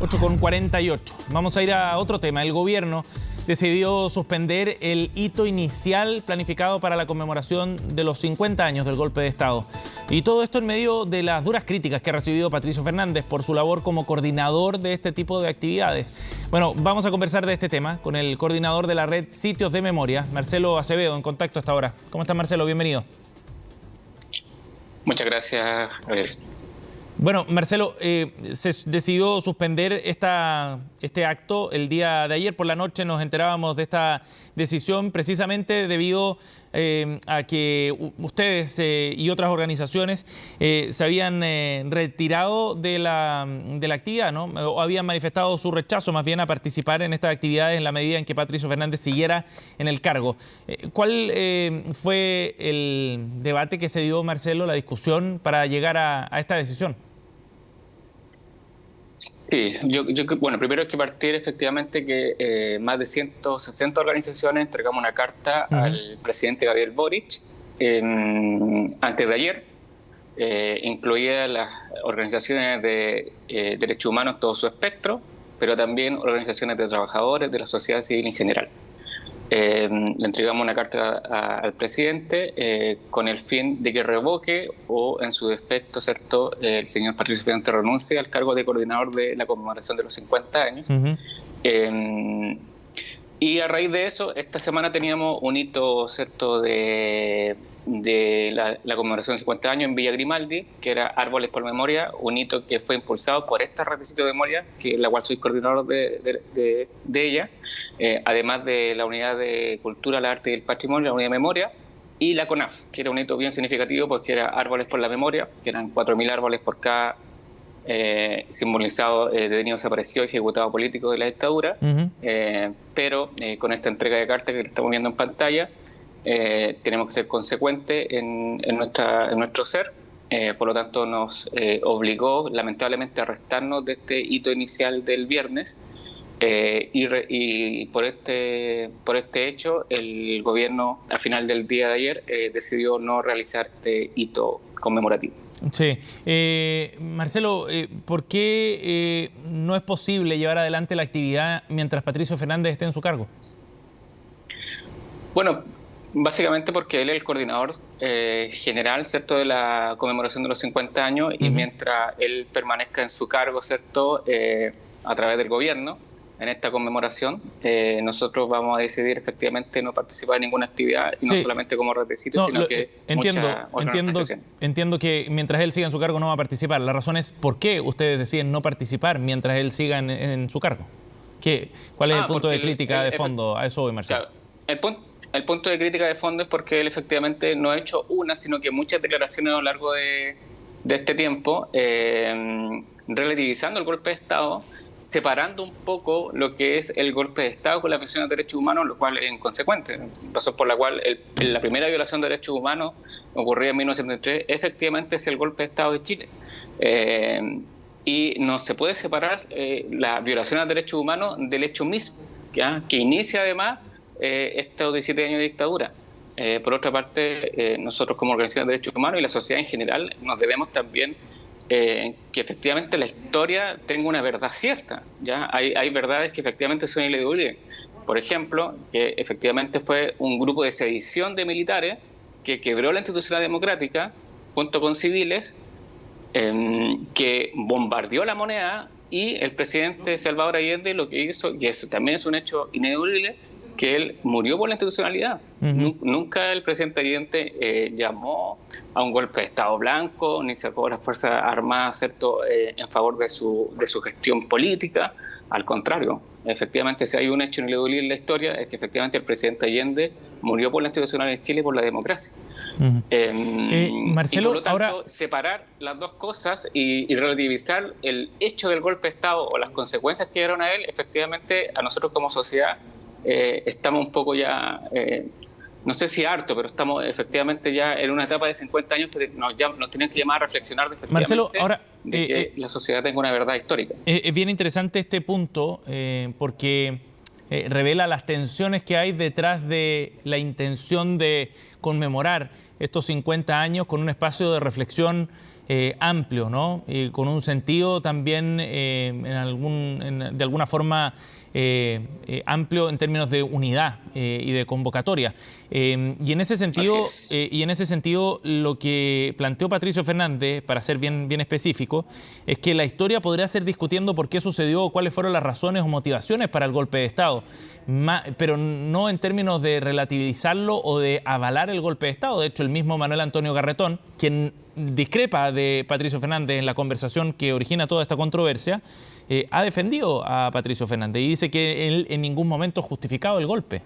8:48. Vamos a ir a otro tema. El gobierno decidió suspender el hito inicial planificado para la conmemoración de los 50 años del golpe de Estado. Y todo esto en medio de las duras críticas que ha recibido Patricio Fernández por su labor como coordinador de este tipo de actividades. Bueno, vamos a conversar de este tema con el coordinador de la red Sitios de Memoria, Marcelo Acevedo, en contacto hasta ahora. ¿Cómo está, Marcelo? Bienvenido. Muchas gracias, Gabriel. Bueno, Marcelo, se decidió suspender este acto el día de ayer. Por la noche nos enterábamos de esta decisión precisamente debido a que ustedes y otras organizaciones se habían retirado de la actividad, ¿no? O habían manifestado su rechazo más bien a participar en estas actividades en la medida en que Patricio Fernández siguiera en el cargo. ¿Cuál fue el debate que se dio, Marcelo, la discusión para llegar a esta decisión? Sí, bueno, primero hay que partir efectivamente que más de 160 organizaciones entregamos una carta al presidente Gabriel Boric antes de ayer, incluidas las organizaciones de derechos humanos en todo su espectro, pero también organizaciones de trabajadores, de la sociedad civil en general. Le entregamos una carta al presidente con el fin de que revoque o, en su defecto, ¿cierto?, el señor Patricio Fernández renuncie al cargo de coordinador de la conmemoración de los 50 años. Y a raíz de eso, esta semana teníamos un hito, ¿cierto?, de la conmemoración de 50 años en Villa Grimaldi, que era Árboles por Memoria, un hito que fue impulsado por esta red de Sitios de Memoria, que la cual soy coordinador de ella, además de la Unidad de Cultura, el Arte y el Patrimonio, la Unidad de Memoria, y la CONAF, que era un hito bien significativo porque era Árboles por la Memoria, que eran 4.000 árboles por cada simbolizado detenido, desaparecido y ejecutado político de la dictadura, pero con esta entrega de carta que estamos viendo en pantalla, tenemos que ser consecuentes en nuestro ser. Por lo tanto nos obligó lamentablemente a restarnos de este hito inicial del viernes, y por este hecho el gobierno al final del día de ayer decidió no realizar este hito conmemorativo. Sí. Marcelo, ¿por qué no es posible llevar adelante la actividad mientras Patricio Fernández esté en su cargo? Bueno, básicamente porque él es el coordinador general, ¿cierto?, de la conmemoración de los 50 años, y mientras él permanezca en su cargo, ¿cierto?, a través del gobierno, en esta conmemoración, nosotros vamos a decidir efectivamente no participar en ninguna actividad, y no solamente como red de Sitios, sino que entiendo que mientras él siga en su cargo no va a participar. La razón es ¿por qué ustedes deciden no participar mientras él siga en su cargo? ¿Cuál es el punto de crítica de fondo? A eso voy, Marcelo. Claro, el punto de crítica de fondo es porque él efectivamente no ha hecho una, sino que muchas declaraciones a lo largo de este tiempo, relativizando el golpe de Estado, separando un poco lo que es el golpe de Estado con la violación de derechos humanos, lo cual es inconsecuente. Razón por la cual la primera violación de derechos humanos ocurría en 1973, efectivamente es el golpe de Estado de Chile. Y no se puede separar la violación de derechos humanos del hecho mismo, que inicia además estos 17 años de dictadura. Por otra parte, nosotros como organización de derechos humanos y la sociedad en general nos debemos también que efectivamente la historia tenga una verdad cierta. ¿Ya? Hay verdades que efectivamente son ineludibles. Por ejemplo, que efectivamente fue un grupo de sedición de militares que quebró la institucionalidad democrática junto con civiles, que bombardeó la moneda, y el presidente Salvador Allende lo que hizo, y eso también es un hecho ineludible, que él murió por la institucionalidad. Nunca el presidente Allende llamó a un golpe de Estado blanco, ni sacó a las Fuerzas Armadas, ¿cierto?, en favor de su gestión política. Al contrario, efectivamente, si hay un hecho ineludible en la historia, es que efectivamente el presidente Allende murió por la institucionalidad de Chile y por la democracia. Marcelo, y por lo tanto, ahora separar las dos cosas y relativizar el hecho del golpe de Estado o las consecuencias que dieron a él, efectivamente, a nosotros como sociedad estamos un poco ya, no sé si harto, pero estamos efectivamente ya en una etapa de 50 años que nos tienen que llamar a reflexionar de, Marcelo, ahora, de que la sociedad tenga una verdad histórica. Es bien interesante este punto porque revela las tensiones que hay detrás de la intención de conmemorar estos 50 años con un espacio de reflexión amplio, ¿no? Con un sentido también de alguna forma amplio en términos de unidad y de convocatoria. Y en ese sentido, lo que planteó Patricio Fernández, para ser bien específico, es que la historia podría ser discutiendo por qué sucedió, cuáles fueron las razones o motivaciones para el golpe de Estado, pero no en términos de relativizarlo o de avalar el golpe de Estado. De hecho, el mismo Manuel Antonio Garretón, quien discrepa de Patricio Fernández en la conversación que origina toda esta controversia, ha defendido a Patricio Fernández y dice que él en ningún momento ha justificado el golpe.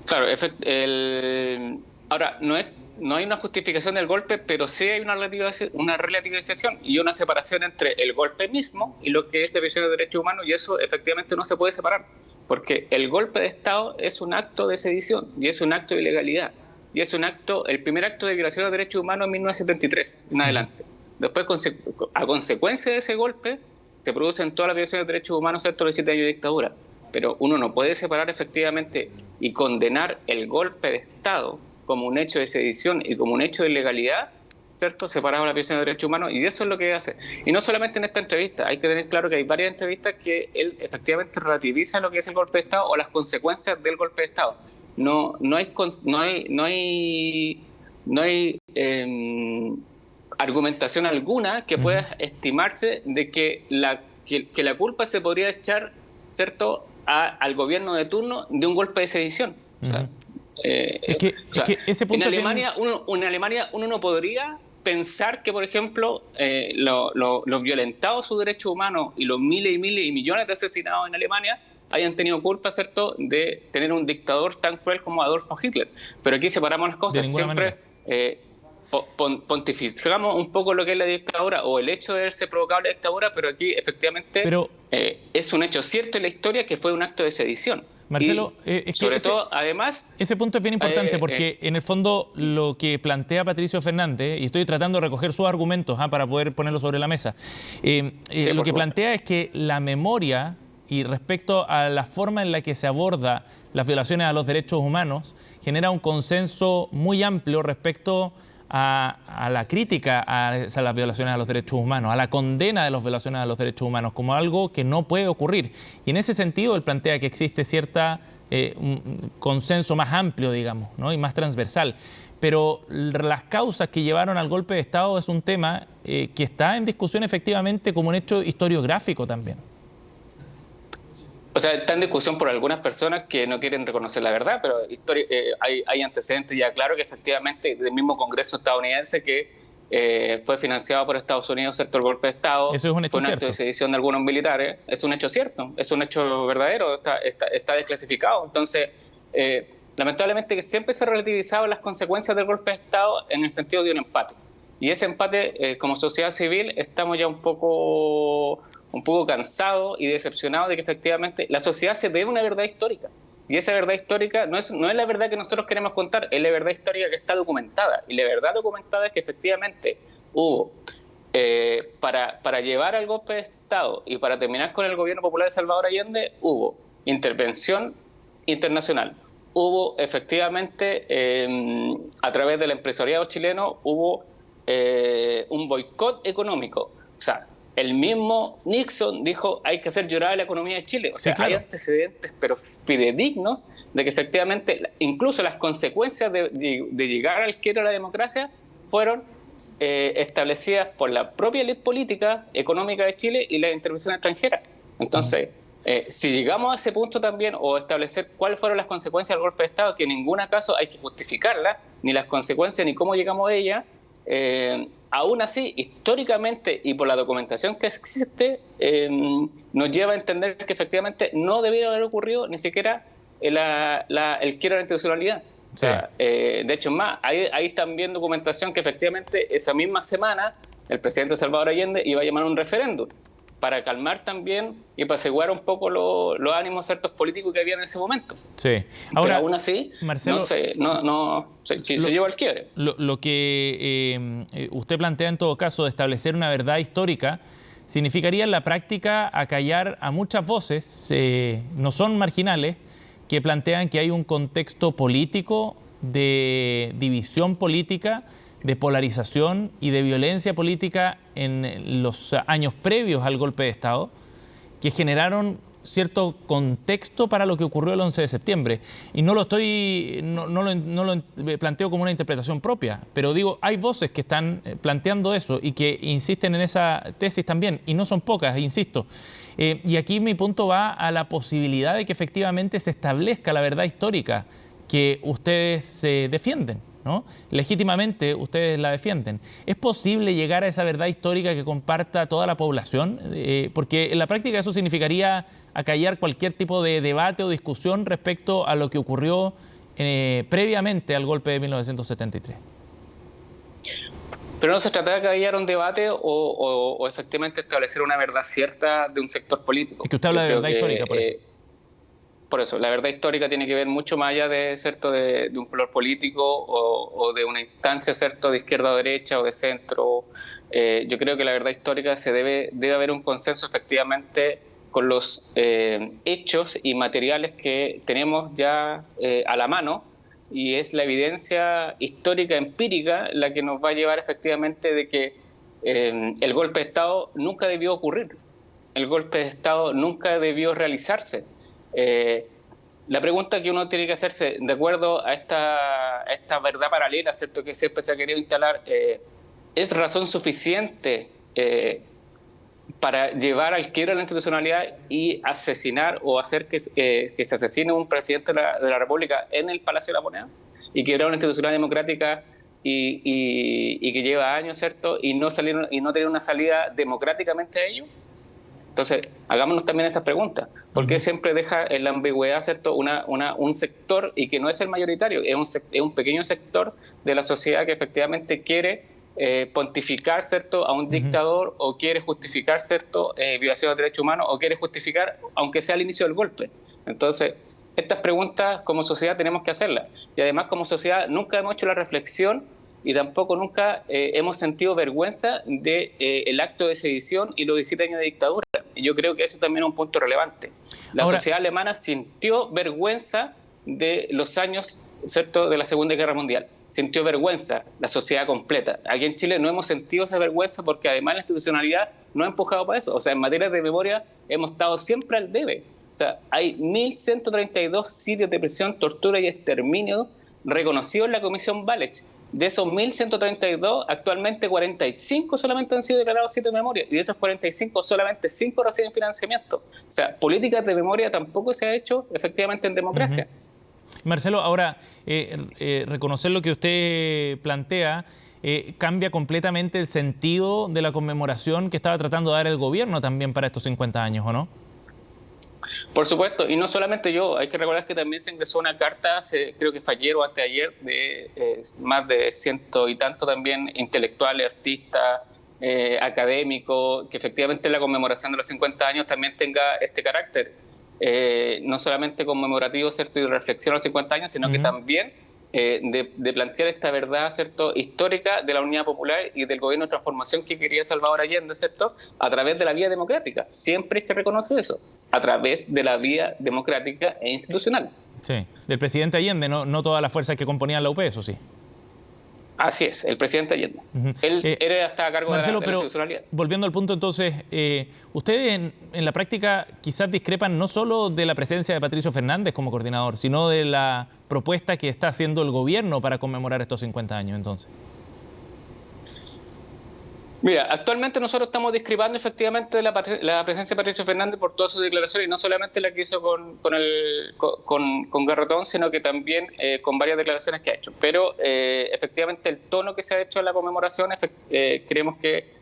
Claro, ahora no hay una justificación del golpe, pero sí hay una relativización y una separación entre el golpe mismo y lo que es la violación de derechos humanos, y eso efectivamente no se puede separar, porque el golpe de Estado es un acto de sedición y es un acto de ilegalidad. Y es el primer acto de violación de derechos humanos en 1973 en adelante. Después, a consecuencia de ese golpe, se producen todas las violaciones de derechos humanos dentro de los 7 años de dictadura. Pero uno no puede separar efectivamente y condenar el golpe de Estado como un hecho de sedición y como un hecho de ilegalidad, ¿cierto?, separado de la violación de derechos humanos, y eso es lo que hace. Y no solamente en esta entrevista, hay que tener claro que hay varias entrevistas que él efectivamente relativiza lo que es el golpe de Estado o las consecuencias del golpe de Estado. No hay argumentación alguna que pueda estimarse de que la culpa se podría echar, ¿cierto?, al gobierno de turno de un golpe de sedición. Ese punto en Alemania uno no podría pensar que, por ejemplo, los violentados sus derechos humanos y los miles y millones de asesinados en Alemania hayan tenido culpa, ¿cierto?, de tener un dictador tan cruel como Adolfo Hitler. Pero aquí separamos las cosas. Siempre pontificamos un poco lo que es la dictadura o el hecho de haberse provocado la dictadura, pero aquí efectivamente es un hecho cierto en la historia que fue un acto de sedición. Marcelo, además... Ese punto es bien importante porque en el fondo lo que plantea Patricio Fernández, y estoy tratando de recoger sus argumentos para poder ponerlo sobre la mesa, lo que plantea es que la memoria y respecto a la forma en la que se aborda las violaciones a los derechos humanos genera un consenso muy amplio respecto a la crítica a las violaciones a los derechos humanos, a la condena de las violaciones a los derechos humanos como algo que no puede ocurrir. Y en ese sentido él plantea que existe un consenso más amplio, digamos, ¿no?, y más transversal. Pero las causas que llevaron al golpe de Estado es un tema que está en discusión efectivamente como un hecho historiográfico también. O sea, está en discusión por algunas personas que no quieren reconocer la verdad, pero hay antecedentes ya claro que efectivamente del mismo Congreso estadounidense que fue financiado por Estados Unidos, ¿cierto?, el golpe de Estado. Eso es un hecho fue un acto de sedición de algunos militares. Es un hecho cierto, es un hecho verdadero, está desclasificado. Entonces, lamentablemente que siempre se han relativizado las consecuencias del golpe de Estado en el sentido de un empate. Y ese empate, como sociedad civil, estamos ya un poco cansado y decepcionado de que efectivamente la sociedad se debe una verdad histórica. Y esa verdad histórica no es la verdad que nosotros queremos contar, es la verdad histórica que está documentada. Y la verdad documentada es que efectivamente hubo, para llevar al golpe de Estado y para terminar con el gobierno popular de Salvador Allende, hubo intervención internacional. Hubo efectivamente, a través del empresariado chileno, hubo un boicot económico. O sea, el mismo Nixon dijo hay que hacer llorar a la economía de Chile. O sea, sí, claro, hay antecedentes pero fidedignos de que efectivamente incluso las consecuencias de llegar al quiebro de la democracia fueron establecidas por la propia élite política económica de Chile y la intervención extranjera. Entonces, si llegamos a ese punto también, o establecer cuáles fueron las consecuencias del golpe de Estado, que en ningún caso hay que justificarlas, ni las consecuencias, ni cómo llegamos a ellas, aún así, históricamente y por la documentación que existe, nos lleva a entender que efectivamente no debiera haber ocurrido ni siquiera el quiebro de la institucionalidad. O sea, de hecho, más, hay también documentación que efectivamente esa misma semana el presidente Salvador Allende iba a llamar a un referéndum para calmar también y para asegurar un poco los ánimos ciertos políticos que había en ese momento. Sí. Ahora, pero aún así, Marcelo, se lleva al quiebre. Lo que usted plantea en todo caso de establecer una verdad histórica significaría en la práctica acallar a muchas voces, no son marginales, que plantean que hay un contexto político de división política, de polarización y de violencia política en los años previos al golpe de Estado, que generaron cierto contexto para lo que ocurrió el 11 de septiembre. Y no lo planteo como una interpretación propia, pero digo, hay voces que están planteando eso y que insisten en esa tesis también, y no son pocas, insisto. Y aquí mi punto va a la posibilidad de que efectivamente se establezca la verdad histórica que ustedes defienden, ¿no? Legítimamente ustedes la defienden. ¿Es posible llegar a esa verdad histórica que comparta toda la población? Porque en la práctica eso significaría acallar cualquier tipo de debate o discusión respecto a lo que ocurrió previamente al golpe de 1973. Pero no se trata de acallar un debate o efectivamente establecer una verdad cierta de un sector político. Es que usted habla de verdad histórica, por eso. Por eso, la verdad histórica tiene que ver mucho más allá de, ¿cierto?, de un color político o de una instancia, ¿cierto?, de izquierda o derecha o de centro. Yo creo que la verdad histórica debe haber un consenso efectivamente con los hechos y materiales que tenemos ya a la mano, y es la evidencia histórica empírica la que nos va a llevar efectivamente de que el golpe de Estado nunca debió ocurrir, el golpe de Estado nunca debió realizarse. La pregunta que uno tiene que hacerse, de acuerdo a esta verdad paralela, ¿cierto?, que siempre se ha querido instalar, ¿es razón suficiente para llevar al quiebro de la institucionalidad y asesinar o hacer que se asesine un presidente de la República en el Palacio de la Moneda y quebrar una institucionalidad democrática y que lleva años, ¿cierto?, y no tener una salida democráticamente a ello? Entonces, hagámonos también esas preguntas. ¿Por qué siempre deja en la ambigüedad, ¿cierto?, un sector, y que no es el mayoritario, es un pequeño sector de la sociedad que efectivamente quiere pontificar, ¿cierto?, a un dictador, o quiere justificar, ¿cierto?, violación de derechos humanos, o quiere justificar, aunque sea al inicio del golpe? Entonces, estas preguntas como sociedad tenemos que hacerlas. Y además, como sociedad, nunca hemos hecho la reflexión y tampoco nunca hemos sentido vergüenza del acto de sedición y los 17 años de dictadura. Y yo creo que eso también es un punto relevante. La sociedad alemana sintió vergüenza de los años, ¿cierto?, de la Segunda Guerra Mundial. Sintió vergüenza la sociedad completa. Aquí en Chile no hemos sentido esa vergüenza porque además la institucionalidad no ha empujado para eso. O sea, en materia de memoria hemos estado siempre al debe. O sea, hay 1.132 sitios de prisión, tortura y exterminio reconocidos en la Comisión Walech. De esos 1.132, actualmente 45 solamente han sido declarados sitios de memoria, y de esos 45 solamente 5 reciben financiamiento. O sea, políticas de memoria tampoco se ha hecho efectivamente en democracia. Marcelo, ahora, reconocer lo que usted plantea cambia completamente el sentido de la conmemoración que estaba tratando de dar el gobierno también para estos 50 años, ¿o no? Por supuesto, y no solamente yo, hay que recordar que también se ingresó una carta, creo que fue ayer o antes de ayer, de más de 100 y tanto también intelectuales, artistas, académicos, que efectivamente la conmemoración de los 50 años también tenga este carácter, no solamente conmemorativo, ¿cierto?, y de reflexión a los 50 años, sino que también de plantear esta verdad, ¿cierto?, histórica de la unidad popular y del gobierno de transformación que quería Salvador Allende, ¿cierto?, a través de la vía democrática. Siempre hay que reconocer eso, a través de la vía democrática e institucional. Sí, del presidente Allende, no todas las fuerzas que componían la UP, eso sí. Así es, el presidente Allende. Él estaba a cargo Marcelo, de la institucionalidad. Volviendo al punto entonces, ustedes en la práctica quizás discrepan no solo de la presencia de Patricio Fernández como coordinador, sino de la propuesta que está haciendo el gobierno para conmemorar estos 50 años entonces. Mira, actualmente nosotros estamos discrepando efectivamente de la presencia de Patricio Fernández por todas sus declaraciones, y no solamente la que hizo con Garretón, sino que también con varias declaraciones que ha hecho. Pero efectivamente el tono que se ha hecho en la conmemoración creemos que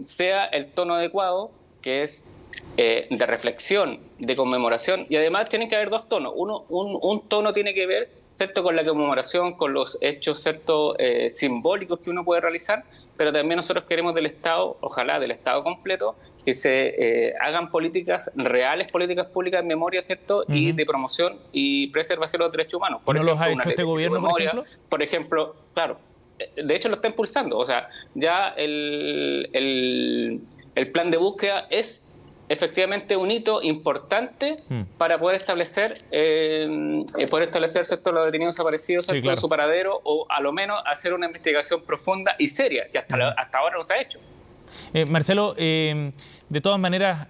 sea el tono adecuado, que es de reflexión, de conmemoración, y además tienen que haber dos tonos. Un tono tiene que ver, ¿cierto?, con la conmemoración, con los hechos, ¿cierto?, simbólicos que uno puede realizar, pero también nosotros queremos del Estado, ojalá del Estado completo, que se hagan políticas reales, políticas públicas en memoria, ¿cierto?, y de promoción y preservación de los derechos humanos. ¿No los ha hecho este gobierno, por ejemplo? Por ejemplo, claro, de hecho lo está impulsando. O sea, ya el plan de búsqueda es efectivamente un hito importante para poder establecer ¿cierto?, los detenidos desaparecidos, Sí, claro. de su paradero, o a lo menos hacer una investigación profunda y seria, que hasta ahora no se ha hecho. Marcelo, de todas maneras,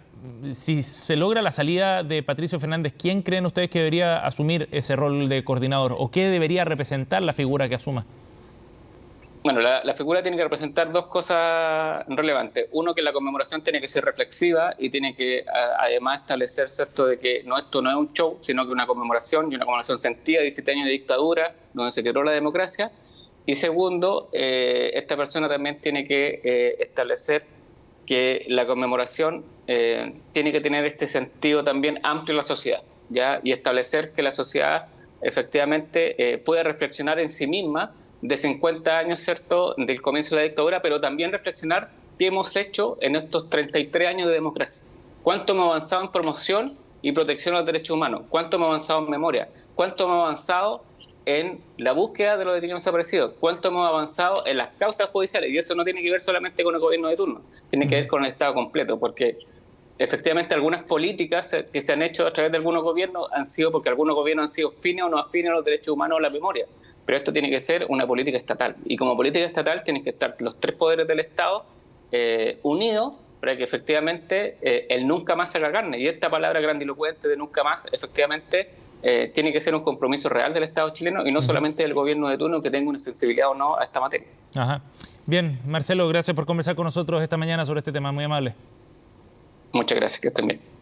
si se logra la salida de Patricio Fernández, ¿quién creen ustedes que debería asumir ese rol de coordinador? ¿O qué debería representar la figura que asuma? Bueno, la figura tiene que representar dos cosas relevantes. Uno, que la conmemoración tiene que ser reflexiva y tiene que además establecer, ¿cierto?, de que esto no es un show, sino que una conmemoración, y una conmemoración sentida de 17 años de dictadura, donde se quebró la democracia. Y segundo, esta persona también tiene que establecer que la conmemoración tiene que tener este sentido también amplio en la sociedad, ¿ya? Y establecer que la sociedad efectivamente puede reflexionar en sí misma de 50 años, ¿cierto?, del comienzo de la dictadura, pero también reflexionar qué hemos hecho en estos 33 años de democracia. ¿Cuánto hemos avanzado en promoción y protección de los derechos humanos? ¿Cuánto hemos avanzado en memoria? ¿Cuánto hemos avanzado en la búsqueda de los detenidos desaparecidos? ¿Cuánto hemos avanzado en las causas judiciales? Y eso no tiene que ver solamente con el gobierno de turno, tiene que ver con el Estado completo, porque efectivamente algunas políticas que se han hecho a través de algunos gobiernos han sido porque algunos gobiernos han sido afines o no afines a los derechos humanos o a la memoria. Pero esto tiene que ser una política estatal. Y como política estatal tienen que estar los tres poderes del Estado unidos para que efectivamente el nunca más haga carne. Y esta palabra grandilocuente de nunca más, efectivamente, tiene que ser un compromiso real del Estado chileno y no solamente del gobierno de turno, que tenga una sensibilidad o no a esta materia. Ajá. Bien, Marcelo, gracias por conversar con nosotros esta mañana sobre este tema. Muy amable. Muchas gracias, que estén bien.